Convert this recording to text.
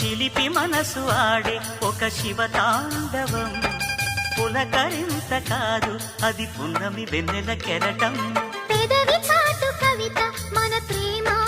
చిలిపి మనసు ఆడే ఒక శివతాండవం. పులకరింత కాదు అది పున్నమి వెన్నెల కెరటం. పెదవి చాటు కవిత మన ప్రేమ